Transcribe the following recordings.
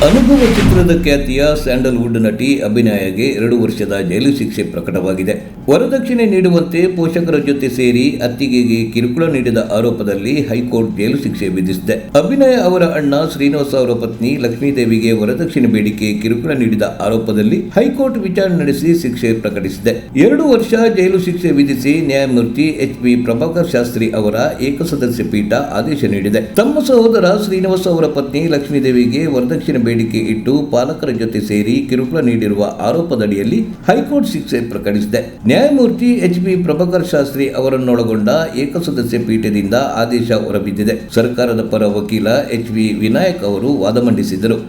ಅನುಭವ ಚಿತ್ರದ ಖ್ಯಾತಿಯ ಸ್ಯಾಂಡಲ್ವುಡ್ ನಟಿ ಅಭಿನಯಗೆ 2 ವರ್ಷದ ಜೈಲು ಶಿಕ್ಷೆ ಪ್ರಕಟವಾಗಿದೆ. ವರದಕ್ಷಿಣೆ ನೀಡುವಂತೆ ಪೋಷಕರ ಜೊತೆ ಸೇರಿ ಅತ್ತಿಗೆಗೆ ಕಿರುಕುಳ ನೀಡಿದ ಆರೋಪದಲ್ಲಿ ಹೈಕೋರ್ಟ್ ಜೈಲು ಶಿಕ್ಷೆ ವಿಧಿಸಿದೆ. ಅಭಿನಯ ಅವರ ಅಣ್ಣ ಶ್ರೀನಿವಾಸ್ ಅವರ ಪತ್ನಿ ಲಕ್ಷ್ಮೀದೇವಿಗೆ ವರದಕ್ಷಿಣೆ ಬೇಡಿಕೆ ಕಿರುಕುಳ ನೀಡಿದ ಆರೋಪದಲ್ಲಿ ಹೈಕೋರ್ಟ್ ವಿಚಾರಣೆ ನಡೆಸಿ ಶಿಕ್ಷೆ ಪ್ರಕಟಿಸಿದೆ. 2 ವರ್ಷ ಜೈಲು ಶಿಕ್ಷೆ ವಿಧಿಸಿ ನ್ಯಾಯಮೂರ್ತಿ ಎಚ್.ಬಿ. ಪ್ರಭಾಕರ್ ಶಾಸ್ತ್ರಿ ಅವರ ಏಕಸದಸ್ಯ ಪೀಠ ಆದೇಶ ನೀಡಿದೆ. ತಮ್ಮ ಸಹೋದರ ಶ್ರೀನಿವಾಸ್ ಅವರ ಪತ್ನಿ ಲಕ್ಷ್ಮೀದೇವಿಗೆ ವರದಕ್ಷಿಣೆ ಬೇಡಿಕೆ ಇಟ್ಟು ಪಾಲಕರ ಜೊತೆ ಸೇರಿ ಕಿರುಕುಳ ನೀಡಿರುವ ಆರೋಪದಡಿಯಲ್ಲಿ ಹೈಕೋರ್ಟ್ ಶಿಕ್ಷೆ ಪ್ರಕಟಿಸಿದೆ. ನ್ಯಾಯಮೂರ್ತಿ ಎಚ್.ಬಿ. ಪ್ರಭಾಕರ್ ಶಾಸ್ತ್ರಿ ಅವರನ್ನೊಳಗೊಂಡ ಏಕಸದಸ್ಯ ಪೀಠದಿಂದ ಆದೇಶ ಹೊರಬಿದ್ದಿದೆ. ಸರ್ಕಾರದ ಪರ ವಕೀಲ ಎಚ್.ವಿ. ವಿನಾಯಕ್ ಅವರು ವಾದ ಮಂಡಿಸಿದರು.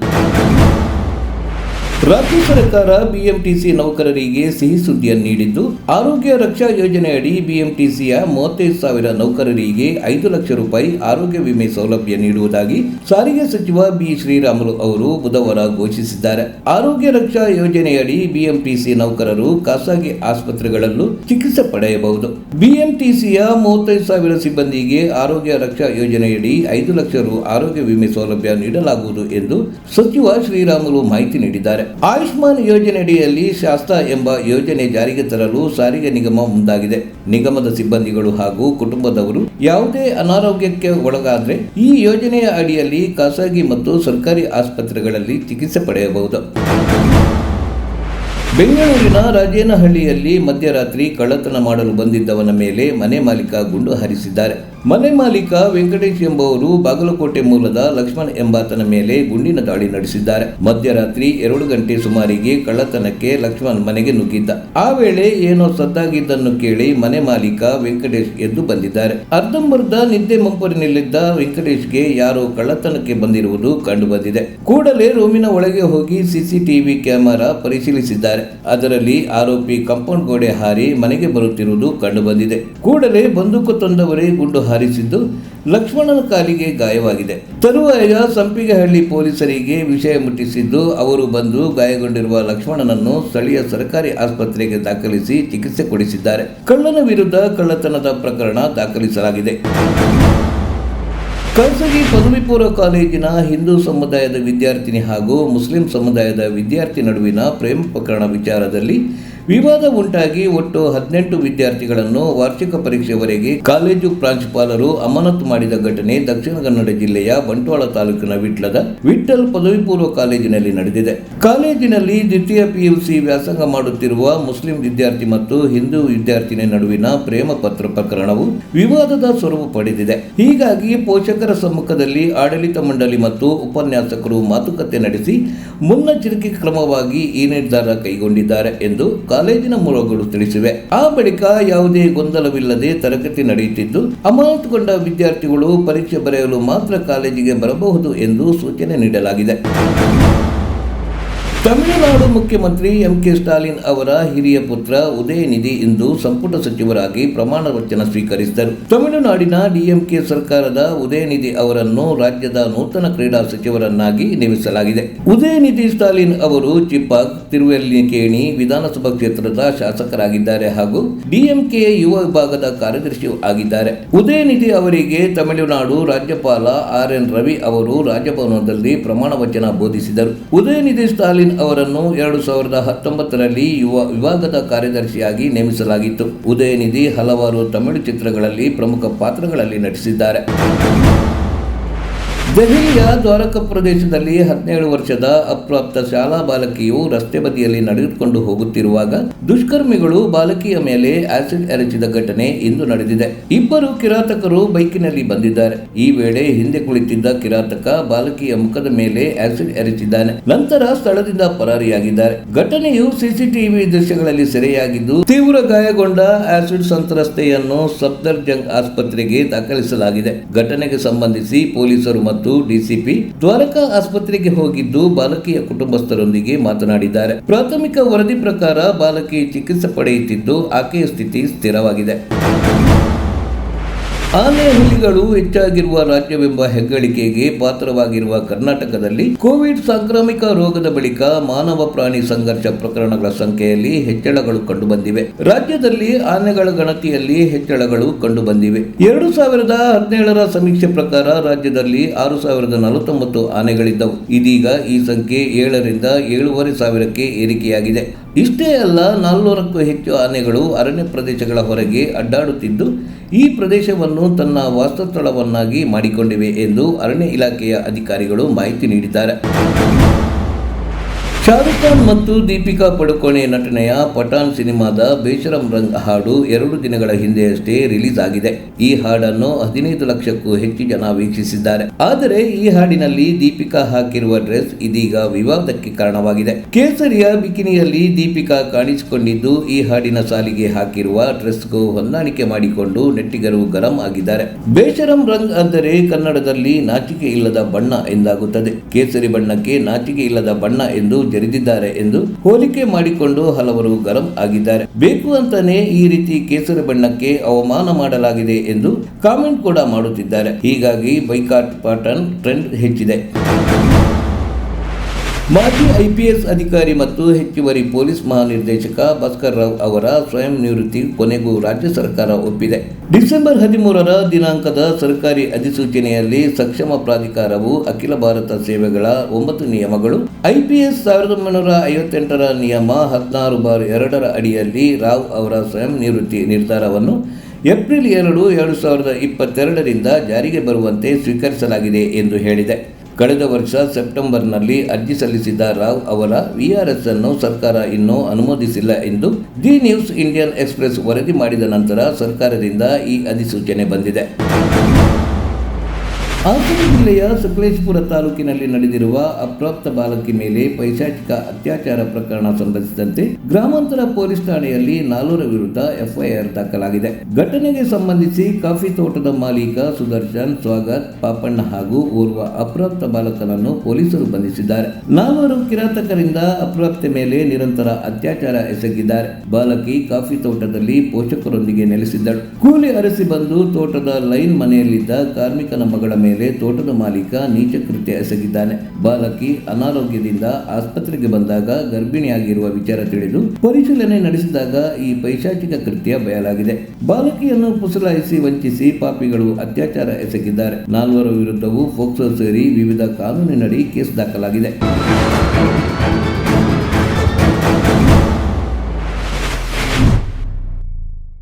ರಾಜ್ಯ ಸರ್ಕಾರ ಬಿಎಂಟಿಸಿ ನೌಕರರಿಗೆ ಸಿಹಿ ಸುದ್ದಿಯನ್ನು ನೀಡಿದ್ದು, ಆರೋಗ್ಯ ರಕ್ಷಾ ಯೋಜನೆಯಡಿ ಬಿಎಂಟಿಸಿಯ 35,000 ನೌಕರರಿಗೆ 5 ಲಕ್ಷ ರೂಪಾಯಿ ಆರೋಗ್ಯ ವಿಮೆ ಸೌಲಭ್ಯ ನೀಡುವುದಾಗಿ ಸಾರಿಗೆ ಸಚಿವ ಬಿ. ಶ್ರೀರಾಮುಲು ಅವರು ಬುಧವಾರ ಘೋಷಿಸಿದ್ದಾರೆ. ಆರೋಗ್ಯ ರಕ್ಷಾ ಯೋಜನೆಯಡಿ ಬಿಎಂಟಿಸಿ ನೌಕರರು ಖಾಸಗಿ ಆಸ್ಪತ್ರೆಗಳಲ್ಲೂ ಚಿಕಿತ್ಸೆ ಪಡೆಯಬಹುದು. ಬಿಎಂಟಿಸಿಯ 35,000 ಸಿಬ್ಬಂದಿಗೆ ಆರೋಗ್ಯ ರಕ್ಷಾ ಯೋಜನೆಯಡಿ 5 ಲಕ್ಷ ರು ಆರೋಗ್ಯ ವಿಮೆ ಸೌಲಭ್ಯ ನೀಡಲಾಗುವುದು ಎಂದು ಸಚಿವ ಶ್ರೀರಾಮುಲು ಮಾಹಿತಿ ನೀಡಿದ್ದಾರೆ. ಆಯುಷ್ಮಾನ್ ಯೋಜನೆಯಡಿಯಲ್ಲಿ ಶಾಸ್ತ್ರ ಎಂಬ ಯೋಜನೆ ಜಾರಿಗೆ ತರಲು ಸಾರಿಗೆ ನಿಗಮ ಮುಂದಾಗಿದೆ. ನಿಗಮದ ಸಿಬ್ಬಂದಿಗಳು ಹಾಗೂ ಕುಟುಂಬದವರು ಯಾವುದೇ ಅನಾರೋಗ್ಯಕ್ಕೆ ಒಳಗಾದರೆ ಈ ಯೋಜನೆಯ ಅಡಿಯಲ್ಲಿ ಖಾಸಗಿ ಮತ್ತು ಸರ್ಕಾರಿ ಆಸ್ಪತ್ರೆಗಳಲ್ಲಿ ಚಿಕಿತ್ಸೆ ಪಡೆಯಬಹುದು. ಬೆಂಗಳೂರಿನ ರಾಜೇನಹಳ್ಳಿಯಲ್ಲಿ ಮಧ್ಯರಾತ್ರಿ ಕಳ್ಳತನ ಮಾಡಲು ಬಂದಿದ್ದವನ ಮೇಲೆ ಮನೆ ಮಾಲೀಕ ಗುಂಡು ಹಾರಿಸಿದ್ದಾರೆ. ಮನೆ ಮಾಲೀಕ ವೆಂಕಟೇಶ್ ಎಂಬುವರು ಬಾಗಲಕೋಟೆ ಮೂಲದ ಲಕ್ಷ್ಮಣ್ ಎಂಬಾತನ ಮೇಲೆ ಗುಂಡಿನ ದಾಳಿ ನಡೆಸಿದ್ದಾರೆ. ಮಧ್ಯರಾತ್ರಿ 2 ಗಂಟೆ ಸುಮಾರಿಗೆ ಕಳ್ಳತನಕ್ಕೆ ಲಕ್ಷ್ಮಣ್ ಮನೆಗೆ ನುಗ್ಗಿದ್ದ. ಆ ವೇಳೆ ಏನೋ ಸದ್ದಾಗಿದ್ದನ್ನು ಕೇಳಿ ಮನೆ ಮಾಲೀಕ ವೆಂಕಟೇಶ್ ಎದ್ದು ಬಂದಿದ್ದಾರೆ. ಅರ್ಧಂಬರ್ಧ ನಿದ್ದೆ ಮಂಪರಿನಲ್ಲಿದ್ದ ವೆಂಕಟೇಶ್ಗೆ ಯಾರೋ ಕಳ್ಳತನಕ್ಕೆ ಬಂದಿರುವುದು ಕಂಡು ಬಂದಿದೆ. ಕೂಡಲೇ ರೂಮಿನ ಒಳಗೆ ಹೋಗಿ ಸಿಸಿಟಿವಿ ಕ್ಯಾಮೆರಾ ಪರಿಶೀಲಿಸಿದ್ದಾರೆ. ಅದರಲ್ಲಿ ಆರೋಪಿ ಕಾಂಪೌಂಡ್ ಗೋಡೆ ಹಾರಿ ಮನೆಗೆ ಬರುತ್ತಿರುವುದು ಕಂಡು ಬಂದಿದೆ. ಕೂಡಲೇ ಬಂದೂಕು ತಂದವರೇ ಗುಂಡು ಹಾರಿಸಿದ್ದು ಲಕ್ಷ್ಮಣನ ಕಾಲಿಗೆ ಗಾಯವಾಗಿದೆ. ತರುವಾಯ ಸಂಪಿಗೆಹಳ್ಳಿ ಪೊಲೀಸರಿಗೆ ವಿಷಯ ಮುಟ್ಟಿಸಿದ್ದು ಅವರು ಬಂದು ಗಾಯಗೊಂಡಿರುವ ಲಕ್ಷ್ಮಣನನ್ನು ಸ್ಥಳೀಯ ಸರ್ಕಾರಿ ಆಸ್ಪತ್ರೆಗೆ ದಾಖಲಿಸಿ ಚಿಕಿತ್ಸೆ ಕೊಡಿಸಿದ್ದಾರೆ. ಕಳ್ಳನ ವಿರುದ್ಧ ಕಳ್ಳತನದ ಪ್ರಕರಣ ದಾಖಲಿಸಲಾಗಿದೆ. ಖಾಸಗಿ ಪದವಿ ಪೂರ್ವ ಕಾಲೇಜಿನ ಹಿಂದೂ ಸಮುದಾಯದ ವಿದ್ಯಾರ್ಥಿನಿ ಹಾಗೂ ಮುಸ್ಲಿಂ ಸಮುದಾಯದ ವಿದ್ಯಾರ್ಥಿ ನಡುವಿನ ಪ್ರೇಮ ಪ್ರಕರಣ ವಿಚಾರದಲ್ಲಿ ವಿವಾದ ಉಂಟಾಗಿ ಒಟ್ಟು 18 ವಿದ್ಯಾರ್ಥಿಗಳನ್ನು ವಾರ್ಷಿಕ ಪರೀಕ್ಷೆವರೆಗೆ ಕಾಲೇಜು ಪ್ರಾಂಶುಪಾಲರು ಅಮಾನತು ಮಾಡಿದ ಘಟನೆ ದಕ್ಷಿಣ ಕನ್ನಡ ಜಿಲ್ಲೆಯ ಬಂಟ್ವಾಳ ತಾಲೂಕಿನ ವಿಠ್ಠಲ್ ಪದವಿ ಪೂರ್ವ ಕಾಲೇಜಿನಲ್ಲಿ ನಡೆದಿದೆ. ಕಾಲೇಜಿನಲ್ಲಿ ದ್ವಿತೀಯ ಪಿಯುಸಿ ವ್ಯಾಸಂಗ ಮಾಡುತ್ತಿರುವ ಮುಸ್ಲಿಂ ವಿದ್ಯಾರ್ಥಿ ಮತ್ತು ಹಿಂದೂ ವಿದ್ಯಾರ್ಥಿನಿ ನಡುವಿನ ಪ್ರೇಮ ಪತ್ರ ಪ್ರಕರಣವು ವಿವಾದದ ಸ್ವರೂಪ ಪಡೆದಿದೆ. ಹೀಗಾಗಿ ಪೋಷಕರ ಸಮ್ಮುಖದಲ್ಲಿ ಆಡಳಿತ ಮಂಡಳಿ ಮತ್ತು ಉಪನ್ಯಾಸಕರು ಮಾತುಕತೆ ನಡೆಸಿ ಮುನ್ನೆಚ್ಚರಿಕೆ ಕ್ರಮವಾಗಿ ಈ ನಿರ್ಧಾರ ಕೈಗೊಂಡಿದ್ದಾರೆ ಎಂದು ಕಾಲೇಜಿನ ಮೂಲಗಳು ತಿಳಿಸಿವೆ. ಆ ಬಳಿಕ ಯಾವುದೇ ಗೊಂದಲವಿಲ್ಲದೆ ತರಗತಿ ನಡೆಯುತ್ತಿದ್ದು, ಅಮಾನತುಗೊಂಡ ವಿದ್ಯಾರ್ಥಿಗಳು ಪರೀಕ್ಷೆ ಬರೆಯಲು ಮಾತ್ರ ಕಾಲೇಜಿಗೆ ಬರಬಹುದು ಎಂದು ಸೂಚನೆ ನೀಡಲಾಗಿದೆ. ತಮಿಳುನಾಡು ಮುಖ್ಯಮಂತ್ರಿ ಎಂ.ಕೆ. ಸ್ಟಾಲಿನ್ ಅವರ ಹಿರಿಯ ಪುತ್ರ ಉದಯನಿಧಿ ಇಂದು ಸಂಪುಟ ಸಚಿವರಾಗಿ ಪ್ರಮಾಣ ವಚನ ಸ್ವೀಕರಿಸಿದರು. ತಮಿಳುನಾಡಿನ ಡಿಎಂಕೆ ಸರ್ಕಾರದ ಉದಯನಿಧಿ ಅವರನ್ನು ರಾಜ್ಯದ ನೂತನ ಕ್ರೀಡಾ ಸಚಿವರನ್ನಾಗಿ ನೇಮಿಸಲಾಗಿದೆ. ಉದಯನಿಧಿ ಸ್ಟಾಲಿನ್ ಅವರು ಚಿಪ್ಪಾಗ್, ತಿರುವೆಲ್ಲಿಕೇಣಿ ವಿಧಾನಸಭಾ ಕ್ಷೇತ್ರದ ಶಾಸಕರಾಗಿದ್ದಾರೆ ಹಾಗೂ ಡಿಎಂಕೆ ಯುವ ವಿಭಾಗದ ಕಾರ್ಯದರ್ಶಿಯೂ ಆಗಿದ್ದಾರೆ. ಉದಯನಿಧಿ ಅವರಿಗೆ ತಮಿಳುನಾಡು ರಾಜ್ಯಪಾಲ ಆರ್.ಎನ್. ರವಿ ಅವರು ರಾಜಭವನದಲ್ಲಿ ಪ್ರಮಾಣ ವಚನ ಬೋಧಿಸಿದರು. ಉದಯನಿಧಿ ಸ್ಟಾಲಿನ್ ಅವರನ್ನು 2019ರಲ್ಲಿ ಯುವ ವಿಭಾಗದ ಕಾರ್ಯದರ್ಶಿಯಾಗಿ ನೇಮಿಸಲಾಗಿತ್ತು. ಉದಯನಿಧಿ ಹಲವಾರು ತಮಿಳು ಚಿತ್ರಗಳಲ್ಲಿ ಪ್ರಮುಖ ಪಾತ್ರಗಳಲ್ಲಿ ನಟಿಸಿದ್ದಾರೆ. ದೆಹಲಿಯ ದ್ವಾರಕಾ ಪ್ರದೇಶದಲ್ಲಿ 17 ವರ್ಷದ ಅಪ್ರಾಪ್ತ ಶಾಲಾ ಬಾಲಕಿಯು ರಸ್ತೆ ಬದಿಯಲ್ಲಿ ನಡೆದುಕೊಂಡು ಹೋಗುತ್ತಿರುವಾಗ ದುಷ್ಕರ್ಮಿಗಳು ಬಾಲಕಿಯ ಮೇಲೆ ಆಸಿಡ್ ಎರಚಿದ ಘಟನೆ ಇಂದು ನಡೆದಿದೆ. 2 ಕಿರಾತಕರು ಬೈಕಿನಲ್ಲಿ ಬಂದಿದ್ದಾರೆ. ಈ ವೇಳೆ ಹಿಂದೆ ಕುಳಿತಿದ್ದ ಕಿರಾತಕ ಬಾಲಕಿಯ ಮುಖದ ಮೇಲೆ ಆಸಿಡ್ ಎರಚಿದ್ದಾನೆ. ನಂತರ ಸ್ಥಳದಿಂದ ಪರಾರಿಯಾಗಿದ್ದಾರೆ. ಘಟನೆಯು ಸಿಸಿಟಿವಿ ದೃಶ್ಯಗಳಲ್ಲಿ ಸೆರೆಯಾಗಿದ್ದು, ತೀವ್ರ ಗಾಯಗೊಂಡ ಆಸಿಡ್ ಸಂತ್ರಸ್ತೆಯನ್ನು ಸಫ್ದರ್ಜಂಗ್ ಆಸ್ಪತ್ರೆಗೆ ದಾಖಲಿಸಲಾಗಿದೆ. ಘಟನೆಗೆ ಸಂಬಂಧಿಸಿ ಪೊಲೀಸರು ಮತ್ತು ಡಿಸಿಪಿ ದ್ವಾರಕಾ ಆಸ್ಪತ್ರೆಗೆ ಹೋಗಿದ್ದು ಬಾಲಕಿಯ ಕುಟುಂಬಸ್ಥರೊಂದಿಗೆ ಮಾತನಾಡಿದ್ದಾರೆ. ಪ್ರಾಥಮಿಕ ವರದಿ ಪ್ರಕಾರ ಬಾಲಕಿ ಚಿಕಿತ್ಸೆ ಪಡೆಯುತ್ತಿದ್ದು ಆಕೆಯ ಸ್ಥಿತಿ ಸ್ಥಿರವಾಗಿದೆ. ಆನೆ ಹುಲಿಗಳು ಹೆಚ್ಚಾಗಿರುವ ರಾಜ್ಯವೆಂಬ ಹೆಗ್ಗಳಿಕೆಗೆ ಪಾತ್ರವಾಗಿರುವ ಕರ್ನಾಟಕದಲ್ಲಿ ಕೋವಿಡ್ ಸಾಂಕ್ರಾಮಿಕ ರೋಗದ ಬಳಿಕ ಮಾನವ ಪ್ರಾಣಿ ಸಂಘರ್ಷ ಪ್ರಕರಣಗಳ ಸಂಖ್ಯೆಯಲ್ಲಿ ಹೆಚ್ಚಳಗಳು ಕಂಡುಬಂದಿವೆ. ರಾಜ್ಯದಲ್ಲಿ ಆನೆಗಳ ಗಣತಿಯಲ್ಲಿ ಹೆಚ್ಚಳಗಳು ಕಂಡುಬಂದಿವೆ. 2017ರ ಸಮೀಕ್ಷೆ ಪ್ರಕಾರ ರಾಜ್ಯದಲ್ಲಿ 6,049 ಆನೆಗಳಿದ್ದವು. ಇದೀಗ ಈ ಸಂಖ್ಯೆ 7ರಿಂದ 7,500ಕ್ಕೆ ಏರಿಕೆಯಾಗಿದೆ. ಇಷ್ಟೇ ಅಲ್ಲ, 400ಕ್ಕೂ ಹೆಚ್ಚು ಆನೆಗಳು ಅರಣ್ಯ ಪ್ರದೇಶಗಳ ಹೊರಗೆ ಅಡ್ಡಾಡುತ್ತಿದ್ದು ಈ ಪ್ರದೇಶವನ್ನು ತನ್ನ ವಾಸಸ್ಥಳವನ್ನಾಗಿ ಮಾಡಿಕೊಂಡಿವೆ ಎಂದು ಅರಣ್ಯ ಇಲಾಖೆಯ ಅಧಿಕಾರಿಗಳು ಮಾಹಿತಿ ನೀಡಿದ್ದಾರೆ. ಶಾರುಖ್ ಖಾನ್ ಮತ್ತು ದೀಪಿಕಾ ಪಡುಕೋಣೆ ನಟನೆಯ ಪಠಾಣ್ ಸಿನಿಮಾದ ಬೇಶರಂ ರಂಗ್ ಹಾಡು 2 ದಿನಗಳ ಹಿಂದೆಯಷ್ಟೇ ರಿಲೀಸ್ ಆಗಿದೆ. ಈ ಹಾಡನ್ನು 15 ಲಕ್ಷಕ್ಕೂ ಹೆಚ್ಚು ಜನ ವೀಕ್ಷಿಸಿದ್ದಾರೆ. ಆದರೆ ಈ ಹಾಡಿನಲ್ಲಿ ದೀಪಿಕಾ ಹಾಕಿರುವ ಡ್ರೆಸ್ ಇದೀಗ ವಿವಾದಕ್ಕೆ ಕಾರಣವಾಗಿದೆ. ಕೇಸರಿಯ ಬಿಕಿನಿಯಲ್ಲಿ ದೀಪಿಕಾ ಕಾಣಿಸಿಕೊಂಡಿದ್ದು ಈ ಹಾಡಿನ ಸಾಲಿಗೆ ಹಾಕಿರುವ ಡ್ರೆಸ್ಗೂ ಹೊಂದಾಣಿಕೆ ಮಾಡಿಕೊಂಡು ನೆಟ್ಟಿಗರು ಗರಂ ಆಗಿದ್ದಾರೆ. ಬೇಶರಂ ರಂಗ್ ಅಂದರೆ ಕನ್ನಡದಲ್ಲಿ ನಾಚಿಕೆ ಇಲ್ಲದ ಬಣ್ಣ ಎಂದಾಗುತ್ತದೆ. ಕೇಸರಿ ಬಣ್ಣಕ್ಕೆ ನಾಚಿಕೆ ಇಲ್ಲದ ಬಣ್ಣ ಎಂದು ಜರಿದಿದ್ದಾರೆ ಎಂದು ಹೋಲಿಕೆ ಮಾಡಿಕೊಂಡು ಹಲವರು ಗರಂ ಆಗಿದ್ದಾರೆ. ಬೇಕು ಅಂತಾನೆ ಈ ರೀತಿ ಕೇಸರಿ ಬಣ್ಣಕ್ಕೆ ಅವಮಾನ ಮಾಡಲಾಗಿದೆ ಎಂದು ಕಾಮೆಂಟ್ ಕೂಡ ಮಾಡುತ್ತಿದ್ದಾರೆ. ಹೀಗಾಗಿ ಬೈಕಾಟ್ ಪಠಾಣ್ ಟ್ರೆಂಡ್ ಹೆಚ್ಚಿದೆ. ಮಾಜಿ IPS ಅಧಿಕಾರಿ ಮತ್ತು ಹೆಚ್ಚುವರಿ ಪೊಲೀಸ್ ಮಹಾನಿರ್ದೇಶಕ ಭಾಸ್ಕರ್ ರಾವ್ ಅವರ ಸ್ವಯಂ ನಿವೃತ್ತಿ ಕೊನೆಗೂ ರಾಜ್ಯ ಸರ್ಕಾರ ಒಪ್ಪಿದೆ. ಡಿಸೆಂಬರ್ 13ರ ದಿನಾಂಕದ ಸರ್ಕಾರಿ ಅಧಿಸೂಚನೆಯಲ್ಲಿ ಸಕ್ಷಮ ಪ್ರಾಧಿಕಾರವು ಅಖಿಲ ಭಾರತ ಸೇವೆಗಳ 9 ನಿಯಮಗಳು IPS 1958ರ ನಿಯಮ 16/2ರ ಅಡಿಯಲ್ಲಿ ರಾವ್ ಅವರ ಸ್ವಯಂ ನಿವೃತ್ತಿ ನಿರ್ಧಾರವನ್ನು ಏಪ್ರಿಲ್ 2, 2022ರಿಂದ ಜಾರಿಗೆ ಬರುವಂತೆ ಸ್ವೀಕರಿಸಲಾಗಿದೆ ಎಂದು ಹೇಳಿದೆ. ಕಳೆದ ವರ್ಷ ಸೆಪ್ಟೆಂಬರ್ನಲ್ಲಿ ಅರ್ಜಿ ಸಲ್ಲಿಸಿದ್ದ ರಾವ್ ಅವರ VRS ಅನ್ನು ಸರ್ಕಾರ ಇನ್ನೂ ಅನುಮೋದಿಸಿಲ್ಲ ಎಂದು ದಿ ನ್ಯೂಸ್ ಇಂಡಿಯನ್ ಎಕ್ಸ್‌ಪ್ರೆಸ್ ವರದಿ ಮಾಡಿದ ನಂತರ ಸರ್ಕಾರದಿಂದ ಈ ಅಧಿಸೂಚನೆ ಬಂದಿದೆ. ಹಾಸನ ಜಿಲ್ಲೆಯ ಸಕಲೇಶಪುರ ತಾಲೂಕಿನಲ್ಲಿ ನಡೆದಿರುವ ಅಪ್ರಾಪ್ತ ಬಾಲಕಿ ಮೇಲೆ ಪೈಶಾಚಿಕ ಅತ್ಯಾಚಾರ ಪ್ರಕರಣ ಸಂಬಂಧಿಸಿದಂತೆ ಗ್ರಾಮಾಂತರ ಪೊಲೀಸ್ ಠಾಣೆಯಲ್ಲಿ 4 ವಿರುದ್ಧ FIR ದಾಖಲಾಗಿದೆ. ಘಟನೆಗೆ ಸಂಬಂಧಿಸಿ ಕಾಫಿ ತೋಟದ ಮಾಲೀಕ ಸುದರ್ಶನ್, ಸ್ವಾಗತ್, ಪಾಪಣ್ಣ ಹಾಗೂ ಓರ್ವ ಅಪ್ರಾಪ್ತ ಬಾಲಕನನ್ನು ಪೊಲೀಸರು ಬಂಧಿಸಿದ್ದಾರೆ. 4 ಕಿರಾತಕರಿಂದ ಅಪ್ರಾಪ್ತೆ ಮೇಲೆ ನಿರಂತರ ಅತ್ಯಾಚಾರ ಎಸಗಿದ್ದಾರೆ. ಬಾಲಕಿ ಕಾಫಿ ತೋಟದಲ್ಲಿ ಪೋಷಕರೊಂದಿಗೆ ನೆಲೆಸಿದ್ದಳು. ಕೂಲಿ ಅರಸಿ ಬಂದು ತೋಟದ ಲೈನ್ ಮನೆಯಲ್ಲಿದ್ದ ಕಾರ್ಮಿಕನ ಮಗಳ ಮೇಲೆ ತೋಟದ ಮಾಲೀಕ ನೀಚ ಕೃತ್ಯ ಎಸಗಿದ್ದಾನೆ. ಬಾಲಕಿ ಅನಾರೋಗ್ಯದಿಂದ ಆಸ್ಪತ್ರೆಗೆ ಬಂದಾಗ ಗರ್ಭಿಣಿಯಾಗಿರುವ ವಿಚಾರ ತಿಳಿದು ಪರಿಶೀಲನೆ ನಡೆಸಿದಾಗ ಈ ಪೈಶಾಚಿಕ ಕೃತ್ಯ ಬಯಲಾಗಿದೆ. ಬಾಲಕಿಯನ್ನು ಪುಸಲಾಯಿಸಿ ವಂಚಿಸಿ ಪಾಪಿಗಳು ಅತ್ಯಾಚಾರ ಎಸಗಿದ್ದಾರೆ. 4 ವಿರುದ್ಧವೂ ಪೋಕ್ಸೋ ಸೇರಿ ವಿವಿಧ ಕಾನೂನಿನಡಿ ಕೇಸ್ ದಾಖಲಾಗಿದೆ.